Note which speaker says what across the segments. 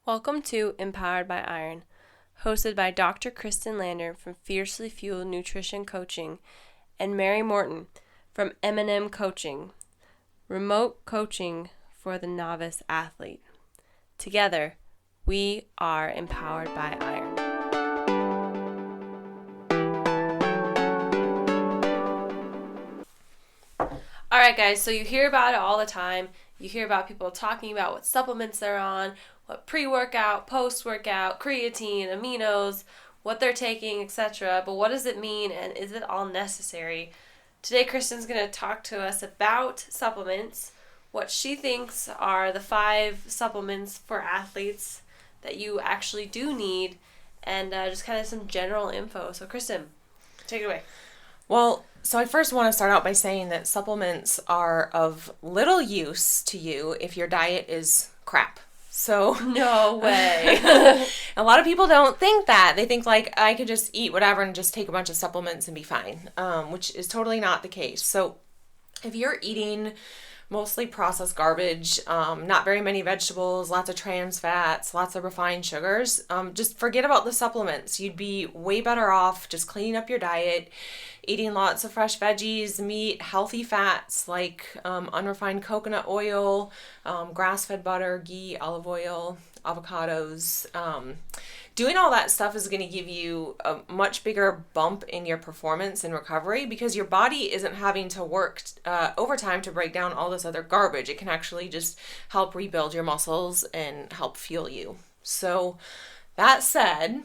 Speaker 1: Welcome to Empowered by Iron, hosted by Dr. Kristin Lander from Fiercely Fueled Nutrition Coaching and Mary Morton from M&M Coaching, remote coaching for the novice athlete. Together, we are empowered by iron. All right, guys, so you hear about it all the time. You hear about people talking about what supplements they're on, what pre-workout, post-workout, creatine, aminos, what they're taking, etc. But what does it mean, and is it all necessary? Today, Kristin's going to talk to us about supplements, what she thinks are the 5 supplements for athletes that you actually do need, and just kind of some general info. So, Kristin, take it away.
Speaker 2: Well, so I first want to start out by saying that supplements are of little use to you if your diet is crap. So
Speaker 1: No way.
Speaker 2: a lot of people don't think that. They think like I could just eat whatever and just take a bunch of supplements and be fine, which is totally not the case. So if you're eating mostly processed garbage, not very many vegetables, lots of trans fats, lots of refined sugars, just forget about the supplements. You'd be way better off just cleaning up your diet, eating lots of fresh veggies, meat, healthy fats like unrefined coconut oil, grass-fed butter, ghee, olive oil, avocados. Doing all that stuff is going to give you a much bigger bump in your performance and recovery because your body isn't having to work overtime to break down all this other garbage. It can actually just help rebuild your muscles and help fuel you. So that said,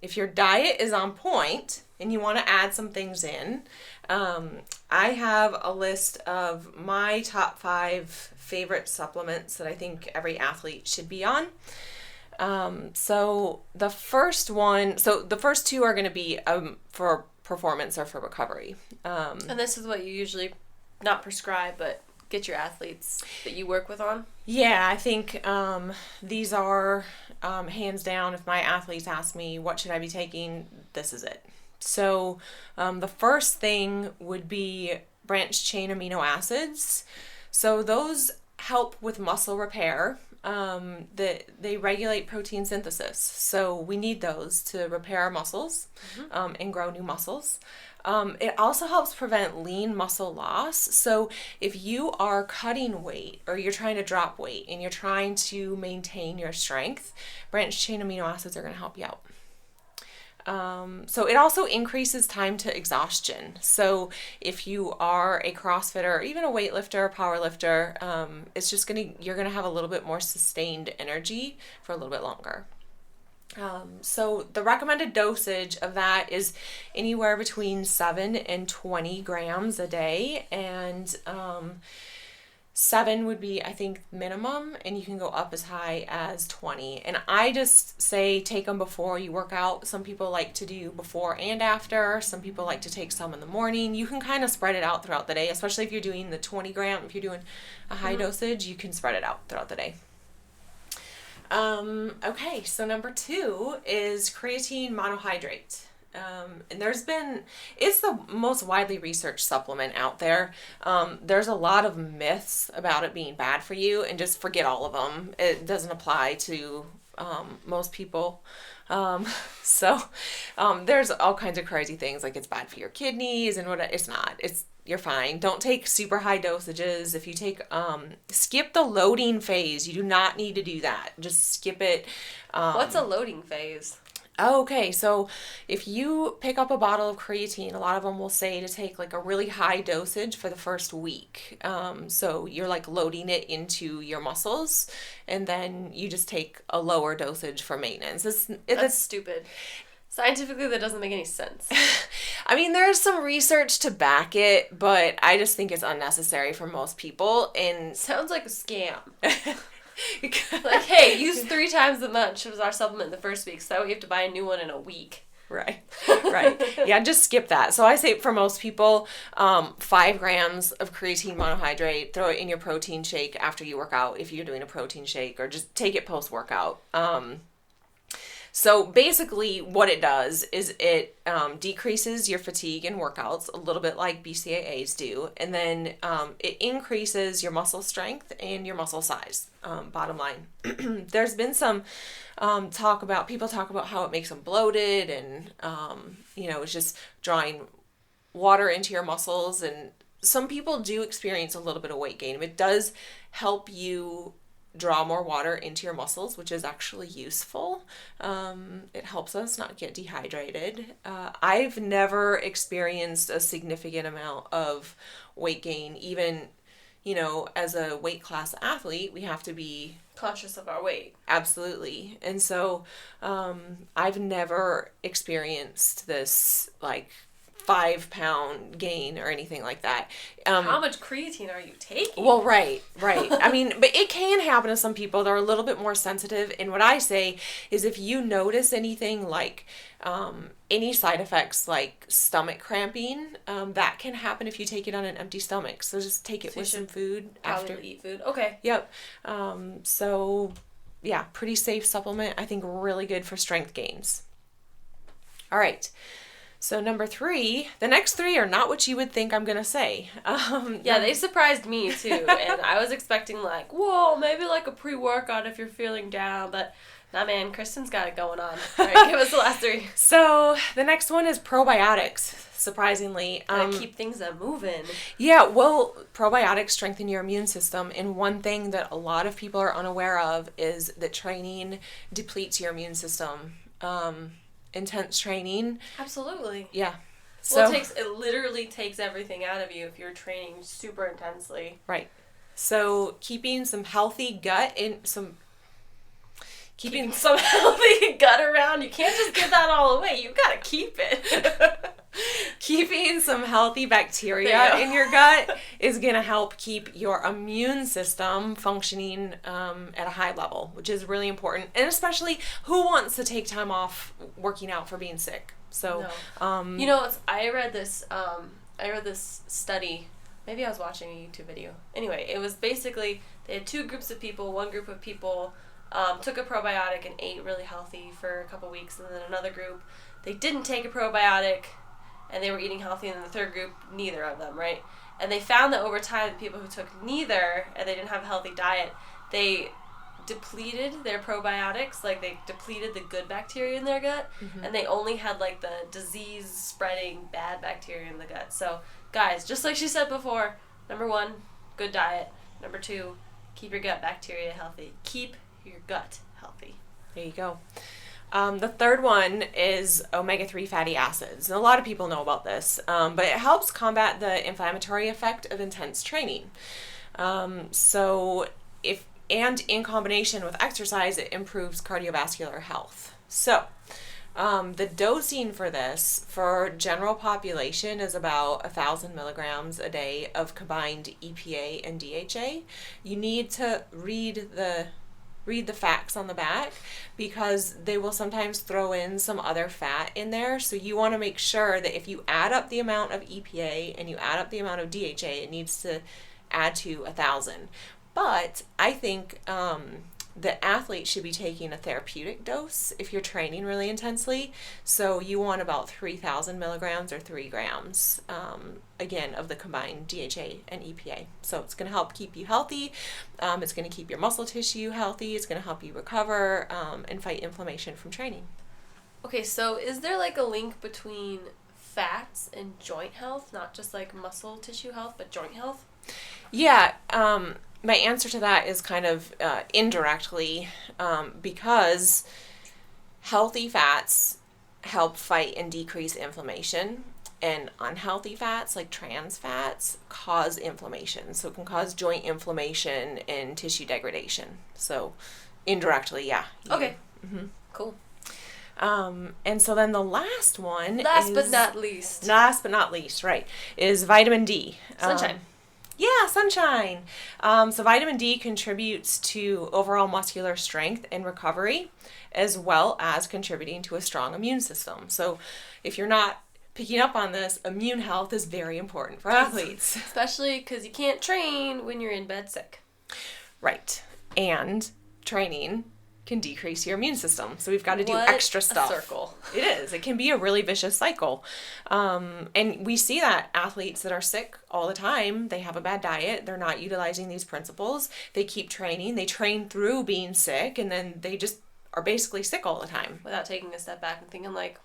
Speaker 2: if your diet is on point and you want to add some things in, I have a list of my top 5 favorite supplements that I think every athlete should be on. So the first 2 are going to be for performance or for recovery.
Speaker 1: And this is what you usually not prescribe, but get your athletes that you work with on?
Speaker 2: Yeah, I think these are hands down, if my athletes ask me what should I be taking, this is it. So the first thing would be branched chain amino acids. So those help with muscle repair. They regulate protein synthesis. So we need those to repair our muscles and grow new muscles. It also helps prevent lean muscle loss. So if you are cutting weight or you're trying to drop weight and you're trying to maintain your strength, branched chain amino acids are going to help you out. So it also increases time to exhaustion. So if you are a CrossFitter or even a weightlifter or power lifter, you're going to have a little bit more sustained energy for a little bit longer. So the recommended dosage of that is anywhere between 7 and 20 grams a day, and 7 would be, I think, minimum, and you can go up as high as 20. And I just say take them before you work out. Some people like to do before and after. Some people like to take some in the morning. You can kind of spread it out throughout the day, especially if you're doing the 20 gram. If you're doing a high dosage, you can spread it out throughout the day. Okay, so number 2 is creatine monohydrate. And it's the most widely researched supplement out there. There's a lot of myths about it being bad for you, and just forget all of them. It doesn't apply to most people. There's all kinds of crazy things like it's bad for your kidneys and what. It's not. You're fine. Don't take super high dosages. If you take, skip the loading phase. You do not need to do that. Just skip it.
Speaker 1: What's a loading phase?
Speaker 2: Okay, so if you pick up a bottle of creatine, a lot of them will say to take like a really high dosage for the first week. So you're like loading it into your muscles, and then you just take a lower dosage for maintenance.
Speaker 1: That's stupid. Scientifically, that doesn't make any sense.
Speaker 2: I mean, there's some research to back it, but I just think it's unnecessary for most people. And
Speaker 1: sounds like a scam. Like, hey, use 3 times as much as our supplement in the first week, so that way you have to buy a new one in a week.
Speaker 2: Right. Yeah, just skip that. So I say for most people, 5 grams of creatine monohydrate, throw it in your protein shake after you work out if you're doing a protein shake, or just take it post-workout. So basically what it does is it decreases your fatigue in workouts, a little bit like BCAAs do, and then it increases your muscle strength and your muscle size, bottom line. There's been some people talk about how it makes them bloated and, it's just drawing water into your muscles, and some people do experience a little bit of weight gain. It does help you draw more water into your muscles, which is actually useful. It helps us not get dehydrated. I've never experienced a significant amount of weight gain. Even, as a weight class athlete, we have to be
Speaker 1: conscious of our weight.
Speaker 2: Absolutely. And so I've never experienced this 5-pound gain or anything like that.
Speaker 1: How much creatine are you taking?
Speaker 2: Well, right. I mean, but it can happen to some people. They're a little bit more sensitive. And what I say is if you notice anything like any side effects like stomach cramping, that can happen if you take it on an empty stomach. So just take it with some food after.
Speaker 1: Eat food. Okay.
Speaker 2: Yep. So yeah, pretty safe supplement. I think really good for strength gains. All right. So number 3, the next 3 are not what you would think I'm going to say.
Speaker 1: They surprised me too. And I was expecting whoa, maybe a pre-workout if you're feeling down. But nah, man, Kristin's got it going on. All right, give us the last 3.
Speaker 2: So the next one is probiotics, surprisingly.
Speaker 1: Keep things moving.
Speaker 2: Yeah, well, probiotics strengthen your immune system. And one thing that a lot of people are unaware of is that training depletes your immune system. Intense training.
Speaker 1: Absolutely.
Speaker 2: Yeah.
Speaker 1: So it literally takes everything out of you if you're training super intensely.
Speaker 2: Right. So keeping some healthy gut
Speaker 1: keeping some healthy gut around, you can't just give that all away. You gotta keep it.
Speaker 2: Keeping some healthy bacteria in your gut is going to help keep your immune system functioning at a high level, which is really important. And especially, who wants to take time off working out for being sick? So,
Speaker 1: no. I read this study. Maybe I was watching a YouTube video. Anyway, it was basically they had 2 groups of people. One group of people took a probiotic and ate really healthy for a couple weeks, and then another group, they didn't take a probiotic and they were eating healthy, and then the third group, neither of them, right? And they found that over time, the people who took neither and they didn't have a healthy diet, they depleted their probiotics, they depleted the good bacteria in their gut, and they only had the disease-spreading bad bacteria in the gut. So, guys, just like she said before, number 1, good diet. Number 2, keep your gut bacteria healthy. Keep your gut healthy.
Speaker 2: There you go. The third one is omega-3 fatty acids. And a lot of people know about this, but it helps combat the inflammatory effect of intense training. And in combination with exercise, it improves cardiovascular health. So, the dosing for this for general population is about 1,000 milligrams a day of combined EPA and DHA. You need to read the facts on the back because they will sometimes throw in some other fat in there. So you want to make sure that if you add up the amount of EPA and you add up the amount of DHA, it needs to add to 1,000. But I think the athlete should be taking a therapeutic dose if you're training really intensely. So you want about 3,000 milligrams or 3 grams, again, of the combined DHA and EPA. So it's going to help keep you healthy. It's going to keep your muscle tissue healthy. It's going to help you recover and fight inflammation from training.
Speaker 1: Okay, so is there a link between fats and joint health, not just muscle tissue health, but joint health?
Speaker 2: Yeah, my answer to that is kind of indirectly because healthy fats help fight and decrease inflammation, and unhealthy fats like trans fats cause inflammation. So it can cause joint inflammation and tissue degradation. So indirectly, yeah.
Speaker 1: Okay. Mm-hmm. Cool.
Speaker 2: And so then the last one
Speaker 1: Last but not least,
Speaker 2: right, is vitamin D.
Speaker 1: Sunshine.
Speaker 2: Sunshine. So vitamin D contributes to overall muscular strength and recovery, as well as contributing to a strong immune system. So if you're not picking up on this, immune health is very important for athletes.
Speaker 1: Especially because you can't train when you're in bed sick.
Speaker 2: Right. And training can decrease your immune system. So we've got to do
Speaker 1: What
Speaker 2: extra stuff.
Speaker 1: a circle.
Speaker 2: It is. It can be a really vicious cycle. And we see that athletes that are sick all the time, they have a bad diet. They're not utilizing these principles. They keep training. They train through being sick, and then they just are basically sick all the time.
Speaker 1: Without taking a step back and thinking like,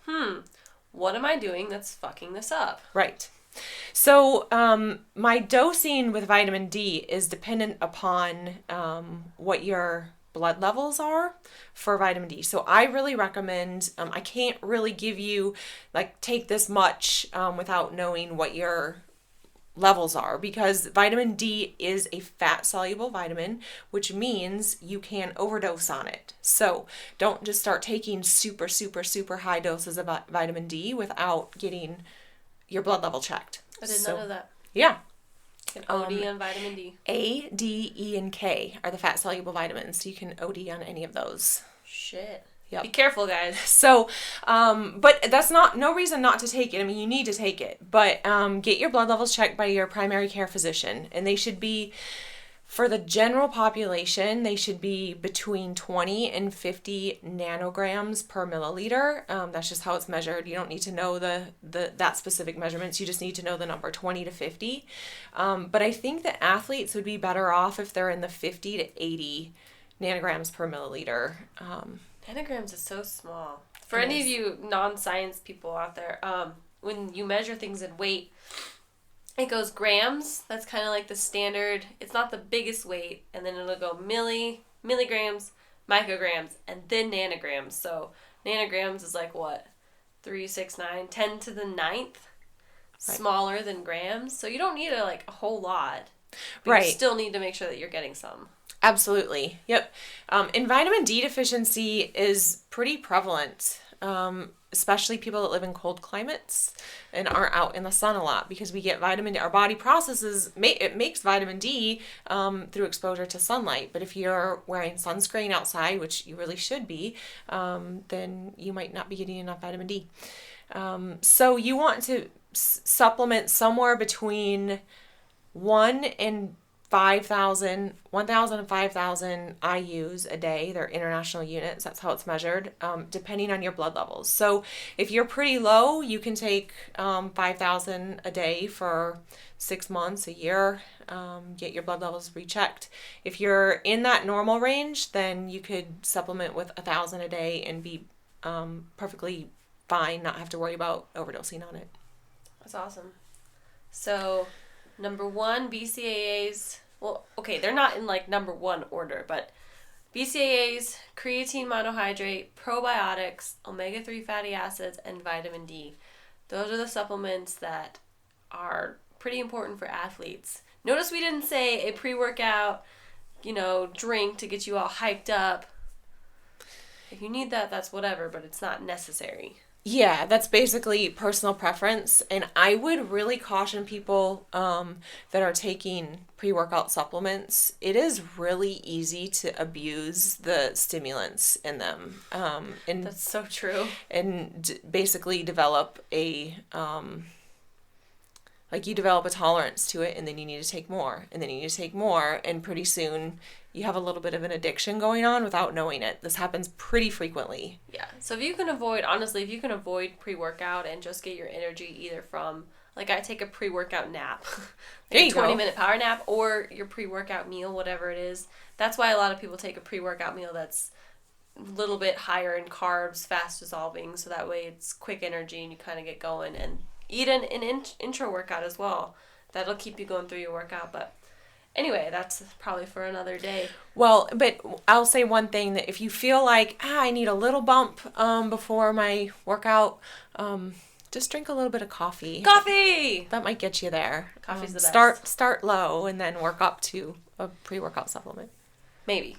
Speaker 1: what am I doing that's fucking this up?
Speaker 2: Right. So my dosing with vitamin D is dependent upon what your blood levels are for vitamin D. So I really recommend, I can't really give you like take this much without knowing what your levels are, because vitamin D is a fat soluble vitamin, which means you can overdose on it. So don't just start taking super high doses of vitamin D without getting your blood level checked.
Speaker 1: I did not know that.
Speaker 2: Yeah.
Speaker 1: You can OD on vitamin D.
Speaker 2: A, D, E, and K are the fat soluble vitamins. So you can OD on any of those.
Speaker 1: Shit.
Speaker 2: Yep.
Speaker 1: Be careful, guys.
Speaker 2: So, but that's no reason not to take it. I mean, you need to take it, but get your blood levels checked by your primary care physician, and they should be, for the general population, they should be between 20 and 50 nanograms per milliliter. That's just how it's measured. You don't need to know that specific measurements. You just need to know the number 20 to 50. But I think that athletes would be better off if they're in the 50 to 80 nanograms per milliliter.
Speaker 1: Nanograms is so small. For any of you non-science people out there, when you measure things in weight, it goes grams. That's kind of like the standard. It's not the biggest weight. And then it'll go milligrams, micrograms, and then nanograms. So nanograms is like what? 3, 6, 9, 10 to the 9th. Smaller than grams. So you don't need a whole lot. But you still need to make sure that you're getting some.
Speaker 2: Absolutely. Yep. And vitamin D deficiency is pretty prevalent, especially people that live in cold climates and aren't out in the sun a lot, because we get vitamin D. Our body it makes vitamin D through exposure to sunlight. But if you're wearing sunscreen outside, which you really should be, then you might not be getting enough vitamin D. So you want to supplement somewhere between 1,000 and 5,000 IUs a day. They're international units. That's how it's measured, depending on your blood levels. So if you're pretty low, you can take 5,000 a day for 6 months, a year, get your blood levels rechecked. If you're in that normal range, then you could supplement with 1,000 a day and be perfectly fine, not have to worry about overdosing on it.
Speaker 1: That's awesome. So, number 1, BCAAs. Well, okay, they're not in number 1 order, but BCAAs, creatine monohydrate, probiotics, omega-3 fatty acids, and vitamin D. Those are the supplements that are pretty important for athletes. Notice we didn't say a pre-workout, drink to get you all hyped up. If you need that, that's whatever, but it's not necessary.
Speaker 2: Yeah, that's basically personal preference. And I would really caution people that are taking pre-workout supplements. It is really easy to abuse the stimulants in them. And
Speaker 1: that's so true.
Speaker 2: And basically develop you develop a tolerance to it, and then you need to take more, and then you need to take more, and pretty soon you have a little bit of an addiction going on without knowing it. This happens pretty frequently.
Speaker 1: Yeah. So if you can avoid pre-workout and just get your energy either from, I take a pre-workout nap, a 20-minute power nap, or your pre-workout meal, whatever it is. That's why a lot of people take a pre-workout meal that's a little bit higher in carbs, fast dissolving, so that way it's quick energy and you kind of get going. And eat an intro workout as well. That'll keep you going through your workout. But anyway, that's probably for another day.
Speaker 2: Well, but I'll say one thing, that if you feel like, I need a little bump before my workout, just drink a little bit of coffee.
Speaker 1: Coffee!
Speaker 2: That might get you there.
Speaker 1: Coffee's the best.
Speaker 2: Start low and then work up to a pre-workout supplement.
Speaker 1: Maybe.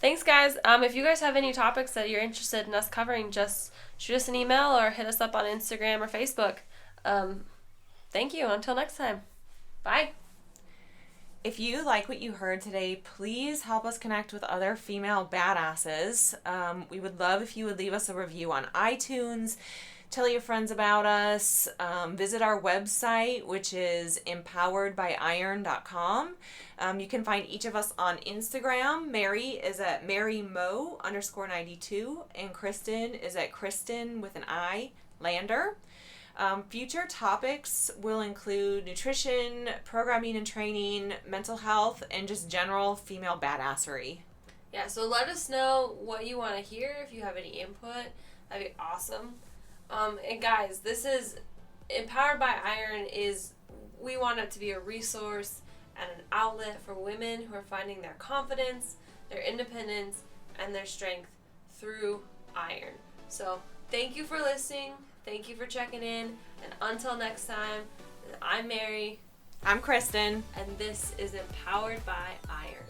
Speaker 2: Thanks,
Speaker 1: guys. If you guys have any topics that you're interested in us covering, just shoot us an email or hit us up on Instagram or Facebook. Thank you. Until next time. Bye.
Speaker 2: If you like what you heard today, please help us connect with other female badasses. We would love if you would leave us a review on iTunes. Tell your friends about us. Visit our website, which is empoweredbyiron.com. You can find each of us on Instagram. Mary is at MaryMo_92, and Kristin is at Kristin with an I, Lander. Future topics will include nutrition, programming and training, mental health, and just general female badassery.
Speaker 1: Yeah, so let us know what you want to hear. If you have any input, that'd be awesome. And guys, this is Empowered by Iron. We want it to be a resource and an outlet for women who are finding their confidence, their independence, and their strength through iron. So thank you for listening. Thank you for checking in. And until next time, I'm Mary.
Speaker 2: I'm Kristin.
Speaker 1: And this is Empowered by Iron.